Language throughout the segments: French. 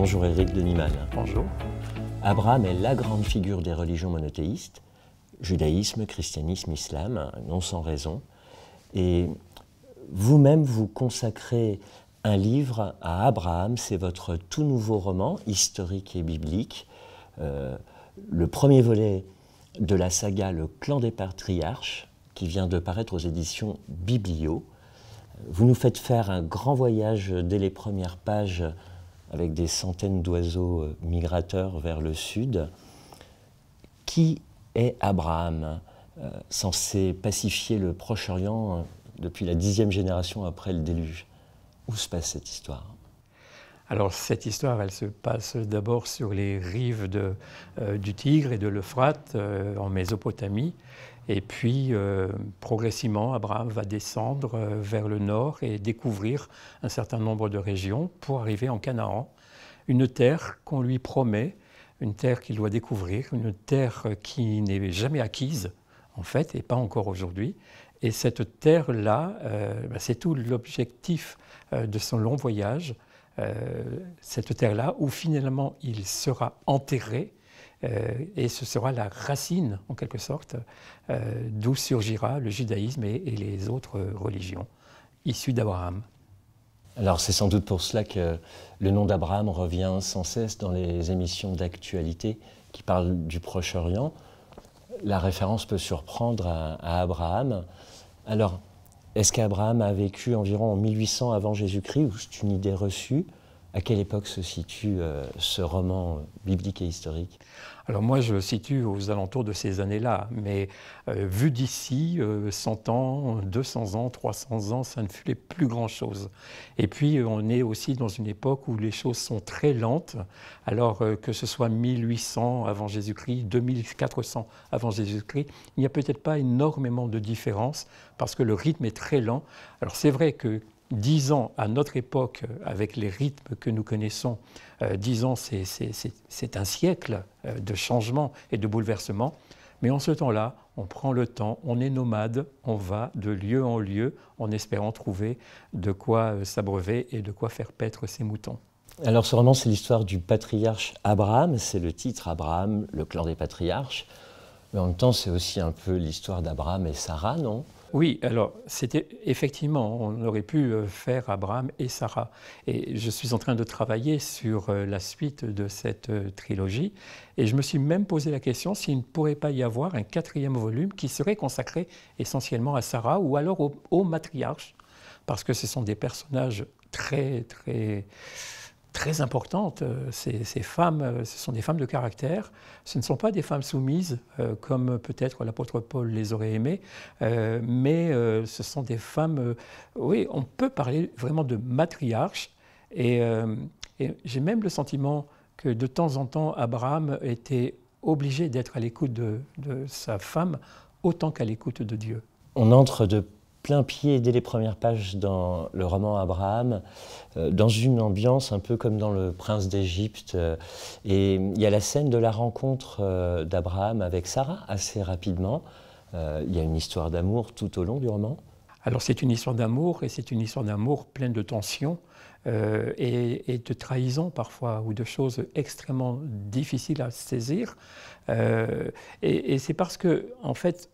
Bonjour Éric Deniman. Bonjour. Abraham est la grande figure des religions monothéistes, judaïsme, christianisme, islam, non sans raison. Et vous-même, vous consacrez un livre à Abraham, c'est votre tout nouveau roman, historique et biblique, le premier volet de la saga Le Clan des Patriarches, qui vient de paraître aux éditions Biblio. Vous nous faites faire un grand voyage dès les premières pages avec des centaines d'oiseaux migrateurs vers le sud. Qui est Abraham, censé pacifier le Proche-Orient depuis la 10e génération après le déluge? Où se passe cette histoire? Alors cette histoire, elle se passe d'abord sur les rives du Tigre et de l'Euphrate, en Mésopotamie. Et puis, progressivement, Abraham va descendre vers le nord et découvrir un certain nombre de régions pour arriver en Canaan, une terre qu'on lui promet, une terre qu'il doit découvrir, une terre qui n'est jamais acquise, en fait, et pas encore aujourd'hui. Et cette terre-là, c'est tout l'objectif de son long voyage, cette terre-là où finalement il sera enterré, et ce sera la racine, en quelque sorte, d'où surgira le judaïsme et les autres religions issues d'Abraham. Alors c'est sans doute pour cela que le nom d'Abraham revient sans cesse dans les émissions d'actualité qui parlent du Proche-Orient. La référence peut surprendre à Abraham. Alors, est-ce qu'Abraham a vécu environ en 1800 avant Jésus-Christ, ou c'est une idée reçue? À quelle époque se situe ce roman biblique et historique? Alors moi, je le situe aux alentours de ces années-là, mais vu d'ici, 100 ans, 200 ans, 300 ans, ça ne fait plus grand-chose. Et puis, on est aussi dans une époque où les choses sont très lentes, alors que ce soit 1800 avant Jésus-Christ, 2400 avant Jésus-Christ, il n'y a peut-être pas énormément de différence, parce que le rythme est très lent. Alors c'est vrai que 10 ans à notre époque, avec les rythmes que nous connaissons, 10 ans c'est un siècle de changement et de bouleversement. Mais en ce temps-là, on prend le temps, on est nomade, on va de lieu en lieu en espérant trouver de quoi s'abreuver et de quoi faire paître ses moutons. Alors ce roman, c'est l'histoire du patriarche Abraham, c'est le titre Abraham, le clan des patriarches. Mais en même temps, c'est aussi un peu l'histoire d'Abraham et Sarah, non? Oui, alors c'était effectivement, on aurait pu faire Abraham et Sarah. Et je suis en train de travailler sur la suite de cette trilogie. Et je me suis même posé la question s'il ne pourrait pas y avoir un 4e volume qui serait consacré essentiellement à Sarah ou alors aux matriarches, parce que ce sont des personnages très importantes. Ces femmes, ce sont des femmes de caractère. Ce ne sont pas des femmes soumises, comme peut-être l'apôtre Paul les aurait aimées, mais ce sont des femmes, oui, on peut parler vraiment de matriarches. Et j'ai même le sentiment que de temps en temps, Abraham était obligé d'être à l'écoute de sa femme autant qu'à l'écoute de Dieu. On entre de plein pied dès les premières pages dans le roman Abraham, dans une ambiance un peu comme dans Le Prince d'Égypte. Et il y a la scène de la rencontre d'Abraham avec Sarah assez rapidement. Il y a une histoire d'amour tout au long du roman. Alors c'est une histoire d'amour, et c'est une histoire d'amour pleine de tensions et de trahison parfois, ou de choses extrêmement difficiles à saisir. Et c'est parce que, en fait,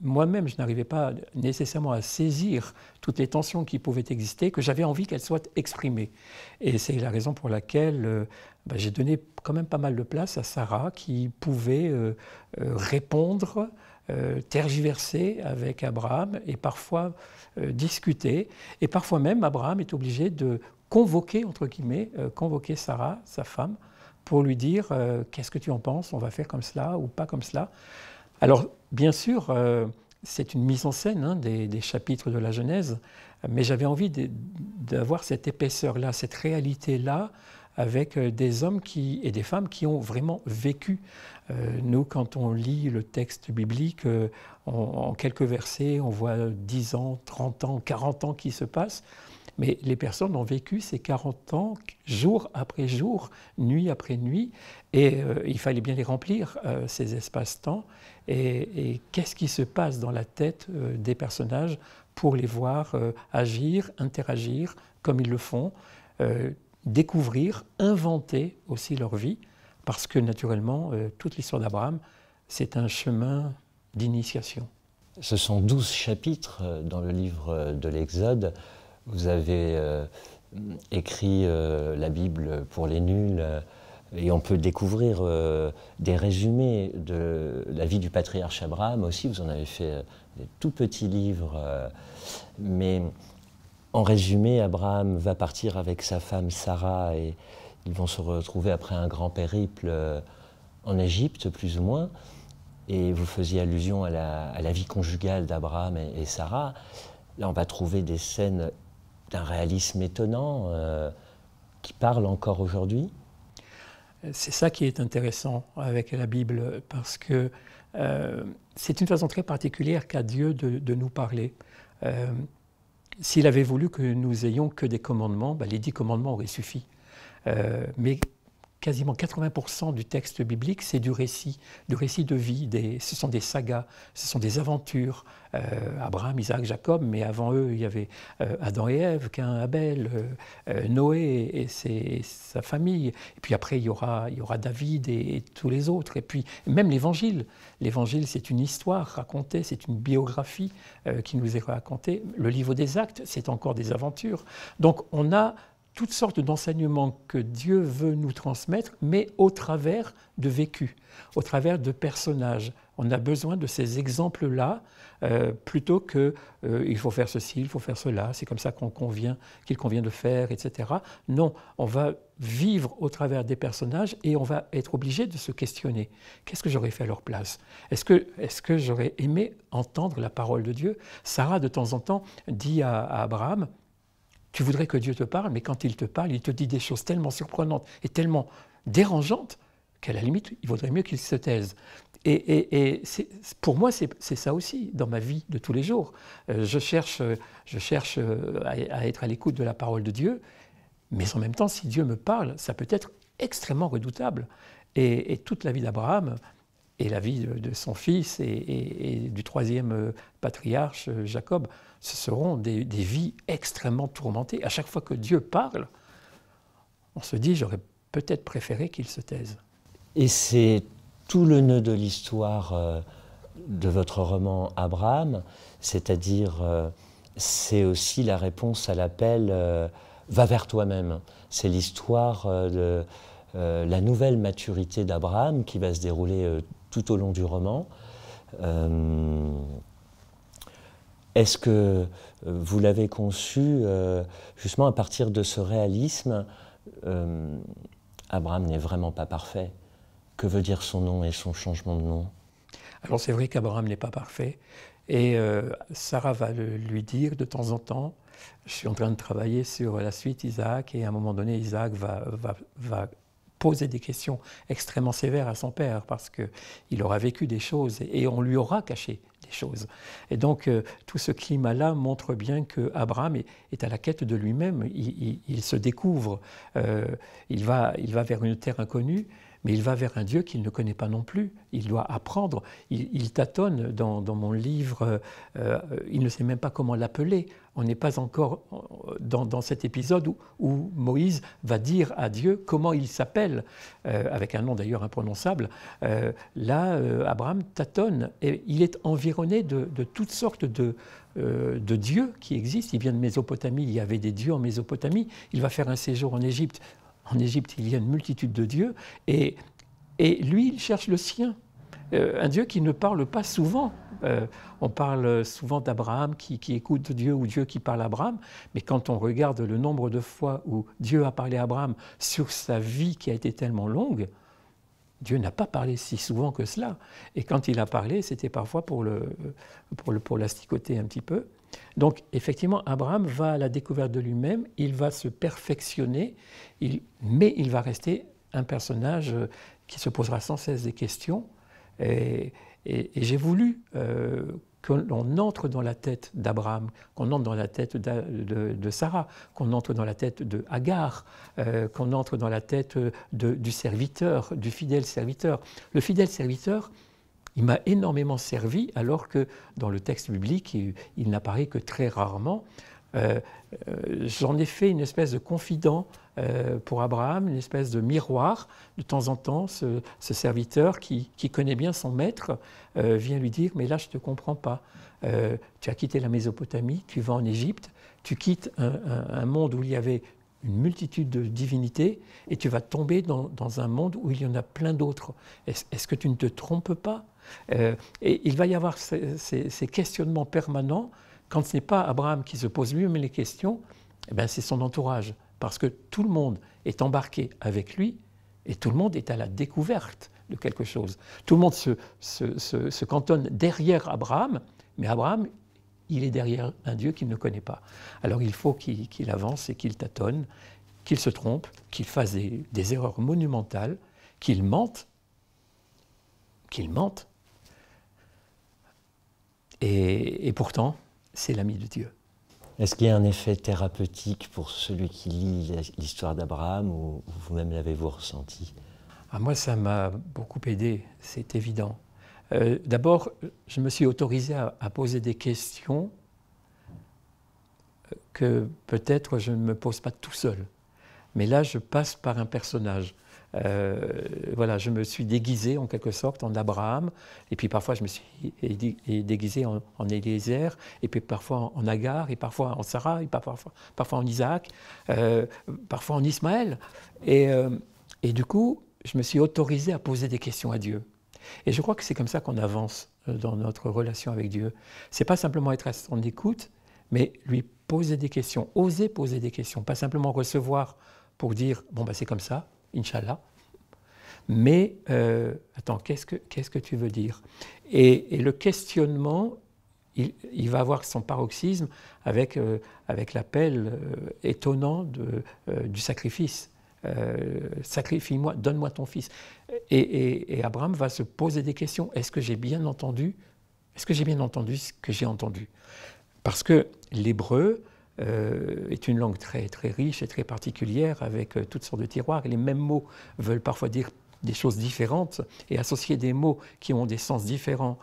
moi-même, je n'arrivais pas nécessairement à saisir toutes les tensions qui pouvaient exister, que j'avais envie qu'elles soient exprimées. Et c'est la raison pour laquelle j'ai donné quand même pas mal de place à Sarah, qui pouvait répondre, tergiverser avec Abraham, et parfois discuter. Et parfois même, Abraham est obligé de convoquer, entre guillemets, convoquer Sarah, sa femme, pour lui dire qu'est-ce que tu en penses, on va faire comme cela ou pas comme cela. Alors, bien sûr, c'est une mise en scène des chapitres de la Genèse, mais j'avais envie d'avoir cette épaisseur-là, cette réalité-là, avec des hommes et des femmes qui ont vraiment vécu. Nous, quand on lit le texte biblique, en quelques versets, on voit 10 ans, 30 ans, 40 ans qui se passent. Mais les personnes ont vécu ces 40 ans, jour après jour, nuit après nuit, et il fallait bien les remplir, ces espaces-temps. Et qu'est-ce qui se passe dans la tête des personnages pour les voir agir, interagir comme ils le font, découvrir, inventer aussi leur vie, parce que naturellement, toute l'histoire d'Abraham, c'est un chemin d'initiation. Ce sont 12 chapitres dans le livre de l'Exode. Vous avez écrit la Bible pour les nuls, et on peut découvrir des résumés de la vie du patriarche Abraham aussi. Vous en avez fait des tout petits livres, mais en résumé, Abraham va partir avec sa femme Sarah et ils vont se retrouver après un grand périple en Égypte, plus ou moins. Et vous faisiez allusion à la vie conjugale d'Abraham et Sarah. Là, on va trouver des scènes d'un réalisme étonnant qui parlent encore aujourd'hui. C'est ça qui est intéressant avec la Bible, parce que c'est une façon très particulière qu'a Dieu de nous parler. S'il avait voulu que nous ayons que des commandements, les 10 commandements auraient suffi. Mais quasiment 80% du texte biblique, c'est du récit de vie. Ce sont des sagas, ce sont des aventures. Abraham, Isaac, Jacob, mais avant eux, il y avait Adam et Ève, Caïn, Abel, Noé et sa famille. Et puis après, il y aura David et tous les autres. Et puis même l'Évangile. L'Évangile, c'est une histoire racontée, c'est une biographie qui nous est racontée. Le livre des Actes, c'est encore des aventures. Donc on a toutes sortes d'enseignements que Dieu veut nous transmettre, mais au travers de vécus, au travers de personnages. On a besoin de ces exemples-là, plutôt que il faut faire ceci, il faut faire cela, c'est comme ça qu'il convient de faire, etc. Non, on va vivre au travers des personnages et on va être obligé de se questionner. Qu'est-ce que j'aurais fait à leur place? Est-ce que j'aurais aimé entendre la parole de Dieu? Sarah, de temps en temps, dit à Abraham, tu voudrais que Dieu te parle, mais quand il te parle, il te dit des choses tellement surprenantes et tellement dérangeantes qu'à la limite, il vaudrait mieux qu'il se taise. Et pour moi, c'est ça aussi dans ma vie de tous les jours. Je cherche à être à l'écoute de la parole de Dieu, mais en même temps, si Dieu me parle, ça peut être extrêmement redoutable. Et toute la vie d'Abraham et la vie de son fils et du troisième patriarche, Jacob, ce seront des vies extrêmement tourmentées. À chaque fois que Dieu parle, on se dit, j'aurais peut-être préféré qu'il se taise. Et c'est tout le nœud de l'histoire de votre roman Abraham, c'est-à-dire c'est aussi la réponse à l'appel va vers toi-même. C'est l'histoire de la nouvelle maturité d'Abraham qui va se dérouler tout au long du roman. Est-ce que vous l'avez conçu justement à partir de ce réalisme? Abraham n'est vraiment pas parfait. Que veut dire son nom et son changement de nom? Alors c'est vrai qu'Abraham n'est pas parfait, et Sarah va lui dire de temps en temps, je suis en train de travailler sur la suite Isaac, et à un moment donné Isaac va poser des questions extrêmement sévères à son père, parce qu'il aura vécu des choses et on lui aura caché des choses. Et donc tout ce climat-là montre bien qu'Abraham est à la quête de lui-même, il se découvre, il va vers une terre inconnue, mais il va vers un Dieu qu'il ne connaît pas non plus. Il doit apprendre, il tâtonne dans mon livre, il ne sait même pas comment l'appeler. On n'est pas encore dans cet épisode où Moïse va dire à Dieu comment il s'appelle, avec un nom d'ailleurs imprononçable. Là, Abraham tâtonne, et il est environné de toutes sortes de dieux qui existent. Il vient de Mésopotamie, il y avait des dieux en Mésopotamie. Il va faire un séjour en Égypte. En Égypte, il y a une multitude de dieux, et lui, il cherche le sien. Un Dieu qui ne parle pas souvent. On parle souvent d'Abraham qui écoute Dieu, ou Dieu qui parle à Abraham, mais quand on regarde le nombre de fois où Dieu a parlé à Abraham sur sa vie qui a été tellement longue, Dieu n'a pas parlé si souvent que cela. Et quand il a parlé, c'était parfois pour l'asticoter un petit peu. Donc effectivement, Abraham va à la découverte de lui-même, il va se perfectionner, mais il va rester un personnage qui se posera sans cesse des questions. Et j'ai voulu qu'on entre dans la tête d'Abraham, qu'on entre dans la tête de Sarah, qu'on entre dans la tête de Agar, qu'on entre dans la tête du serviteur, du fidèle serviteur. Le fidèle serviteur, il m'a énormément servi, alors que dans le texte biblique, il n'apparaît que très rarement. J'en ai fait une espèce de confident pour Abraham, une espèce de miroir. De temps en temps, ce serviteur qui connaît bien son maître vient lui dire « Mais là, je ne te comprends pas. Tu as quitté la Mésopotamie, tu vas en Égypte, tu quittes un monde où il y avait une multitude de divinités et tu vas tomber dans un monde où il y en a plein d'autres. Est-ce que tu ne te trompes pas ?» Et il va y avoir ces questionnements permanents. Quand ce n'est pas Abraham qui se pose lui-même les questions, eh bien c'est son entourage. Parce que tout le monde est embarqué avec lui et tout le monde est à la découverte de quelque chose. Tout le monde se cantonne derrière Abraham, mais Abraham, il est derrière un Dieu qu'il ne connaît pas. Alors il faut qu'il avance et qu'il tâtonne, qu'il se trompe, qu'il fasse des erreurs monumentales, qu'il mente. Et pourtant, c'est l'ami de Dieu. Est-ce qu'il y a un effet thérapeutique pour celui qui lit l'histoire d'Abraham ou vous-même l'avez-vous ressenti? Moi, ça m'a beaucoup aidé, c'est évident. D'abord, je me suis autorisé à poser des questions que peut-être je ne me pose pas tout seul. Mais là, je passe par un personnage. Voilà, je me suis déguisé en quelque sorte en Abraham, et puis parfois je me suis déguisé en Eliezer, et puis parfois en Agar, et parfois en Sarah, et parfois en Isaac, parfois en Ismaël. Et du coup, je me suis autorisé à poser des questions à Dieu. Et je crois que c'est comme ça qu'on avance dans notre relation avec Dieu. C'est pas simplement être à son écoute, mais lui poser des questions, oser poser des questions, pas simplement recevoir pour dire bon ben c'est comme ça. Inch'Allah. Mais, attends, qu'est-ce que tu veux dire? Et le questionnement, il va avoir son paroxysme avec l'appel étonnant du sacrifice. Sacrifie-moi, donne-moi ton fils. Et Abraham va se poser des questions. Est-ce que j'ai bien entendu? Est-ce que j'ai bien entendu ce que j'ai entendu? Parce que l'hébreu est une langue très, très riche et très particulière avec toutes sortes de tiroirs. Et les mêmes mots veulent parfois dire des choses différentes et associer des mots qui ont des sens différents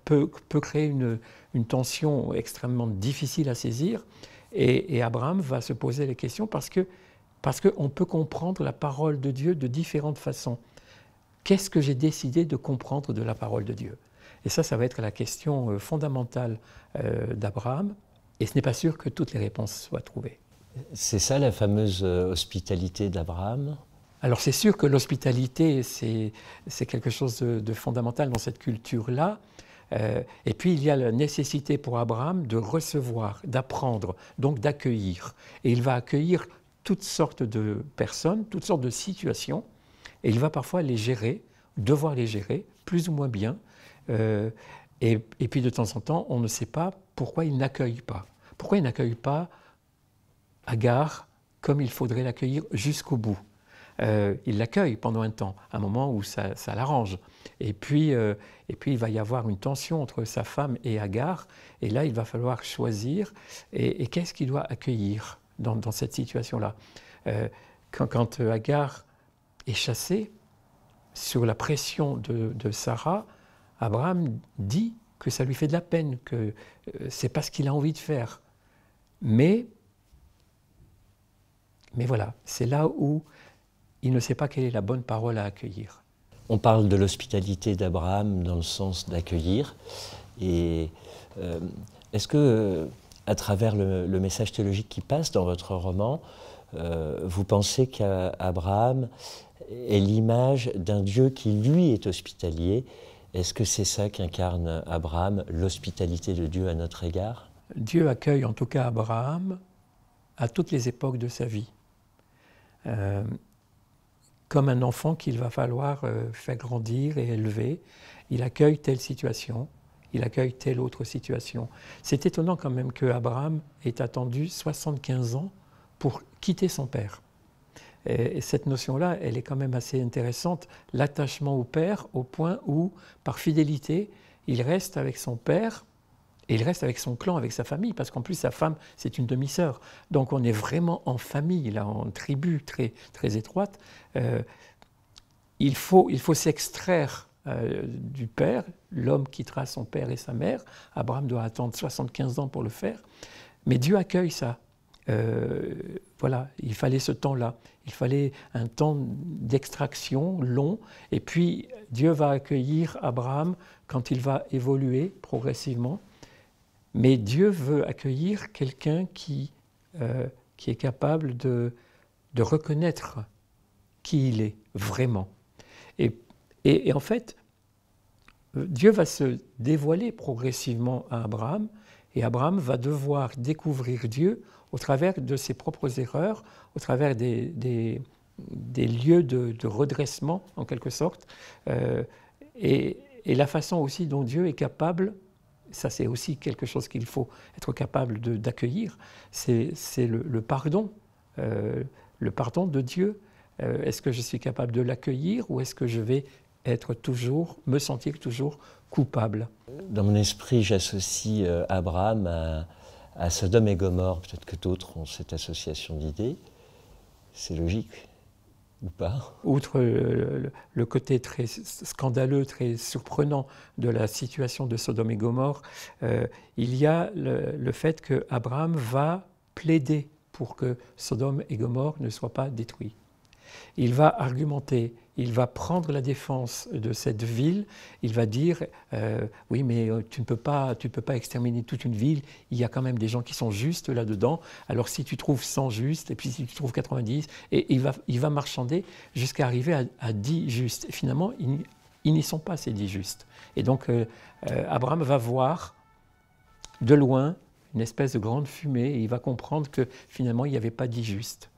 peut créer une tension extrêmement difficile à saisir. Et Abraham va se poser les questions parce qu'on peut comprendre la parole de Dieu de différentes façons. Qu'est-ce que j'ai décidé de comprendre de la parole de Dieu? Et ça va être la question fondamentale d'Abraham. Et ce n'est pas sûr que toutes les réponses soient trouvées. C'est ça la fameuse hospitalité d'Abraham? Alors c'est sûr que l'hospitalité, c'est quelque chose de fondamental dans cette culture-là. Et puis il y a la nécessité pour Abraham de recevoir, d'apprendre, donc d'accueillir. Et il va accueillir toutes sortes de personnes, toutes sortes de situations. Et il va parfois les gérer, devoir les gérer, plus ou moins bien. Et puis de temps en temps, on ne sait pas pourquoi il n'accueille pas. Pourquoi il n'accueille pas Agar comme il faudrait l'accueillir jusqu'au bout. Il l'accueille pendant un temps, un moment où ça l'arrange. Et puis il va y avoir une tension entre sa femme et Agar. Et là, il va falloir choisir. Et qu'est-ce qu'il doit accueillir dans cette situation-là? Quand Agar est chassée, sur la pression de Sarah, Abraham dit que ça lui fait de la peine, que c'est pas ce qu'il a envie de faire. Mais voilà, c'est là où il ne sait pas quelle est la bonne parole à accueillir. On parle de l'hospitalité d'Abraham dans le sens d'accueillir. Et est-ce que, à travers le message théologique qui passe dans votre roman, vous pensez qu'Abraham est l'image d'un Dieu qui, lui, est hospitalier? Est-ce que c'est ça qu'incarne Abraham, l'hospitalité de Dieu à notre égard? Dieu accueille en tout cas Abraham à toutes les époques de sa vie. Comme un enfant qu'il va falloir faire grandir et élever. Il accueille telle situation, il accueille telle autre situation. C'est étonnant quand même qu'Abraham ait attendu 75 ans pour quitter son père. Et cette notion-là, elle est quand même assez intéressante, l'attachement au père, au point où, par fidélité, il reste avec son père, et il reste avec son clan, avec sa famille, parce qu'en plus sa femme, c'est une demi-sœur. Donc on est vraiment en famille, là, en tribu très, très étroite. Il faut s'extraire du père, l'homme quittera son père et sa mère. Abraham doit attendre 75 ans pour le faire. Mais Dieu accueille ça. Voilà, il fallait ce temps-là. Il fallait un temps d'extraction long. Et puis, Dieu va accueillir Abraham quand il va évoluer progressivement. Mais Dieu veut accueillir quelqu'un qui est capable de reconnaître qui il est vraiment. Et en fait, Dieu va se dévoiler progressivement à Abraham, et Abraham va devoir découvrir Dieu au travers de ses propres erreurs, au travers des lieux de redressement, en quelque sorte, et la façon aussi dont Dieu est capable, ça c'est aussi quelque chose qu'il faut être capable d'accueillir, c'est le pardon de Dieu. Est-ce que je suis capable de l'accueillir ou est-ce que je vais me sentir toujours coupable? Dans mon esprit, j'associe Abraham à Sodome et Gomorrhe. Peut-être que d'autres ont cette association d'idées. C'est logique, ou pas? Outre le côté très scandaleux, très surprenant de la situation de Sodome et Gomorrhe, il y a le fait qu'Abraham va plaider pour que Sodome et Gomorrhe ne soient pas détruits. Il va argumenter, il va prendre la défense de cette ville, il va dire oui mais tu ne peux pas exterminer toute une ville, il y a quand même des gens qui sont justes là-dedans, alors si tu trouves 100 justes et puis si tu trouves 90, et il va marchander jusqu'à arriver à 10 justes. Et finalement, ils n'y sont pas ces 10 justes. Et donc Abraham va voir de loin une espèce de grande fumée et il va comprendre que finalement il n'y avait pas 10 justes.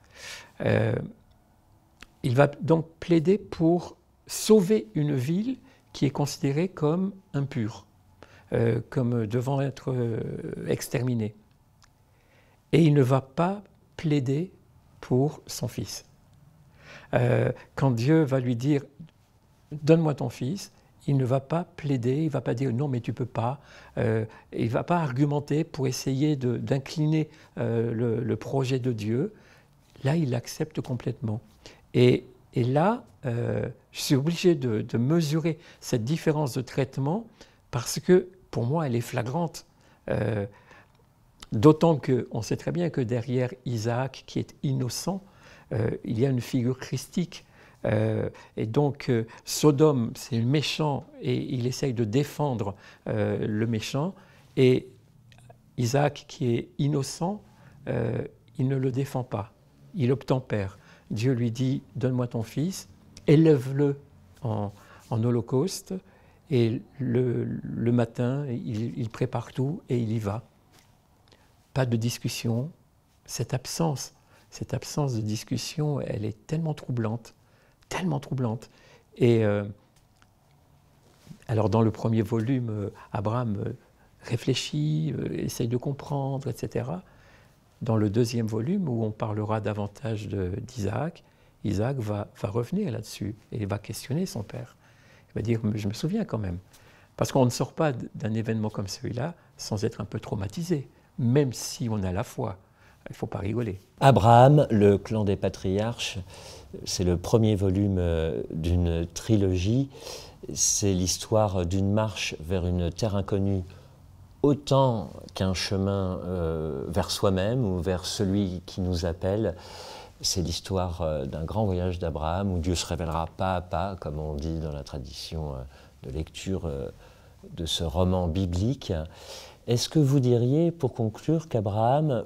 Il va donc plaider pour sauver une ville qui est considérée comme impure, comme devant être exterminée. Et il ne va pas plaider pour son fils. Quand Dieu va lui dire « donne-moi ton fils », il ne va pas plaider, il ne va pas dire « non mais tu ne peux pas », il ne va pas argumenter pour essayer d'incliner le projet de Dieu. Là, il l'accepte complètement. Et là, je suis obligé de mesurer cette différence de traitement parce que, pour moi, elle est flagrante. D'autant qu'on sait très bien que derrière Isaac, qui est innocent, il y a une figure christique. Et donc, Sodome, c'est le méchant et il essaye de défendre le méchant. Et Isaac, qui est innocent, il ne le défend pas, il obtempère. Dieu lui dit « donne-moi ton fils, élève-le en holocauste » et le matin, il prépare tout et il y va. Pas de discussion. Cette absence de discussion, elle est tellement troublante. Et alors dans le premier volume, Abraham réfléchit, essaye de comprendre, etc. Dans le deuxième volume, où on parlera davantage d'Isaac, Isaac va revenir là-dessus et va questionner son père. Il va dire « je me souviens quand même ». Parce qu'on ne sort pas d'un événement comme celui-là sans être un peu traumatisé, même si on a la foi. Il ne faut pas rigoler. Abraham, le clan des patriarches, c'est le premier volume d'une trilogie. C'est l'histoire d'une marche vers une terre inconnue, autant qu'un chemin vers soi-même ou vers celui qui nous appelle. C'est l'histoire d'un grand voyage d'Abraham où Dieu se révélera pas à pas, comme on dit dans la tradition de lecture de ce roman biblique. Est-ce que vous diriez, pour conclure, qu'Abraham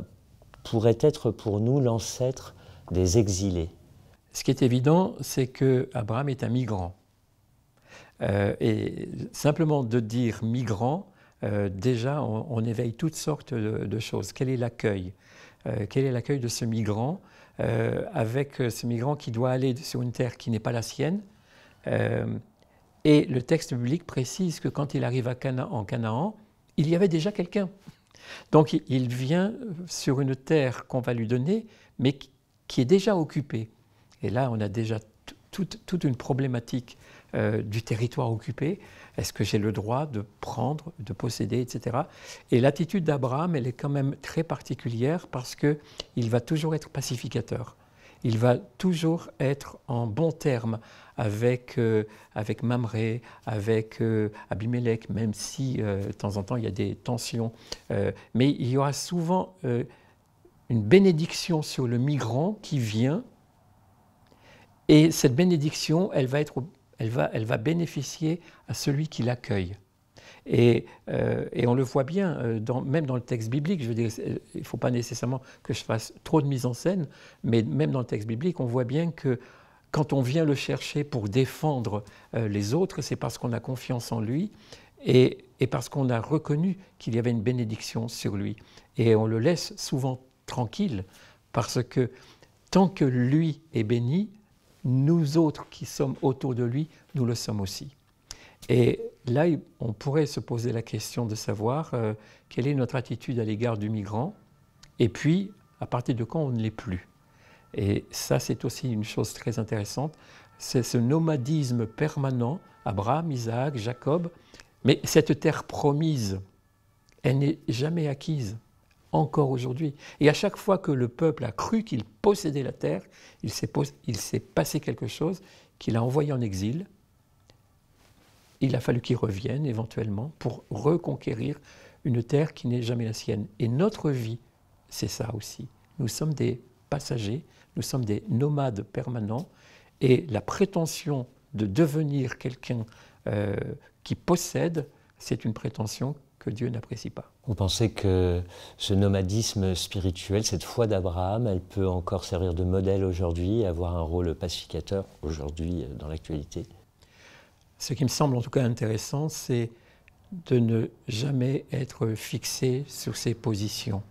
pourrait être pour nous l'ancêtre des exilés? Ce qui est évident, c'est qu'Abraham est un migrant. Et simplement de dire migrant, déjà on éveille toutes sortes de choses. Quel est l'accueil? Quel est l'accueil de ce migrant, avec ce migrant qui doit aller sur une terre qui n'est pas la sienne? Et le texte biblique précise que quand il arrive en Canaan, il y avait déjà quelqu'un. Donc il vient sur une terre qu'on va lui donner, mais qui est déjà occupée. Et là, on a déjà toute une problématique du territoire occupé. Est-ce que j'ai le droit de prendre, de posséder, etc. Et l'attitude d'Abraham, elle est quand même très particulière parce qu'il va toujours être pacificateur. il va toujours être en bon terme avec Mamré, avec Abimelech, même si de temps en temps il y a des tensions. Mais il y aura souvent une bénédiction sur le migrant qui vient, et cette bénédiction, elle va bénéficier à celui qui l'accueille. Et on le voit bien, même dans le texte biblique, je veux dire, il ne faut pas nécessairement que je fasse trop de mise en scène, mais même dans le texte biblique, on voit bien que quand on vient le chercher pour défendre les autres, c'est parce qu'on a confiance en lui et parce qu'on a reconnu qu'il y avait une bénédiction sur lui. Et on le laisse souvent tranquille, parce que tant que lui est béni, nous autres qui sommes autour de lui, nous le sommes aussi. Et là, on pourrait se poser la question de savoir quelle est notre attitude à l'égard du migrant, et puis à partir de quand on ne l'est plus. Et ça, c'est aussi une chose très intéressante, c'est ce nomadisme permanent, Abraham, Isaac, Jacob, mais cette terre promise, elle n'est jamais acquise, encore aujourd'hui. Et à chaque fois que le peuple a cru qu'il possédait la terre, il s'est passé quelque chose qu'il a envoyé en exil. Il a fallu qu'il revienne éventuellement pour reconquérir une terre qui n'est jamais la sienne. Et notre vie, c'est ça aussi. Nous sommes des passagers, nous sommes des nomades permanents, et la prétention de devenir quelqu'un qui possède, c'est une prétention que Dieu n'apprécie pas. Vous pensez que ce nomadisme spirituel, cette foi d'Abraham, elle peut encore servir de modèle aujourd'hui, avoir un rôle pacificateur aujourd'hui dans l'actualité ? Ce qui me semble en tout cas intéressant, c'est de ne jamais être fixé sur ses positions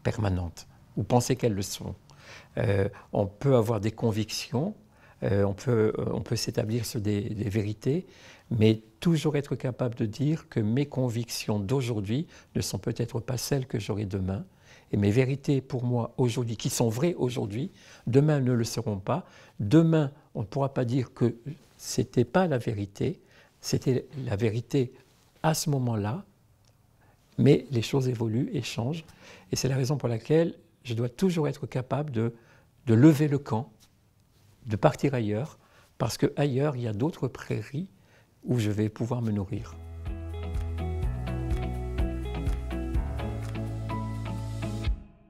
permanentes, ou penser qu'elles le sont. On peut avoir des convictions, on peut s'établir sur des vérités, mais toujours être capable de dire que mes convictions d'aujourd'hui ne sont peut-être pas celles que j'aurai demain, et mes vérités pour moi aujourd'hui, qui sont vraies aujourd'hui, demain ne le seront pas. Demain, on ne pourra pas dire que ce n'était pas la vérité, c'était la vérité à ce moment-là, mais les choses évoluent et changent, et c'est la raison pour laquelle je dois toujours être capable de lever le camp, de partir ailleurs, parce qu'ailleurs, il y a d'autres prairies où je vais pouvoir me nourrir.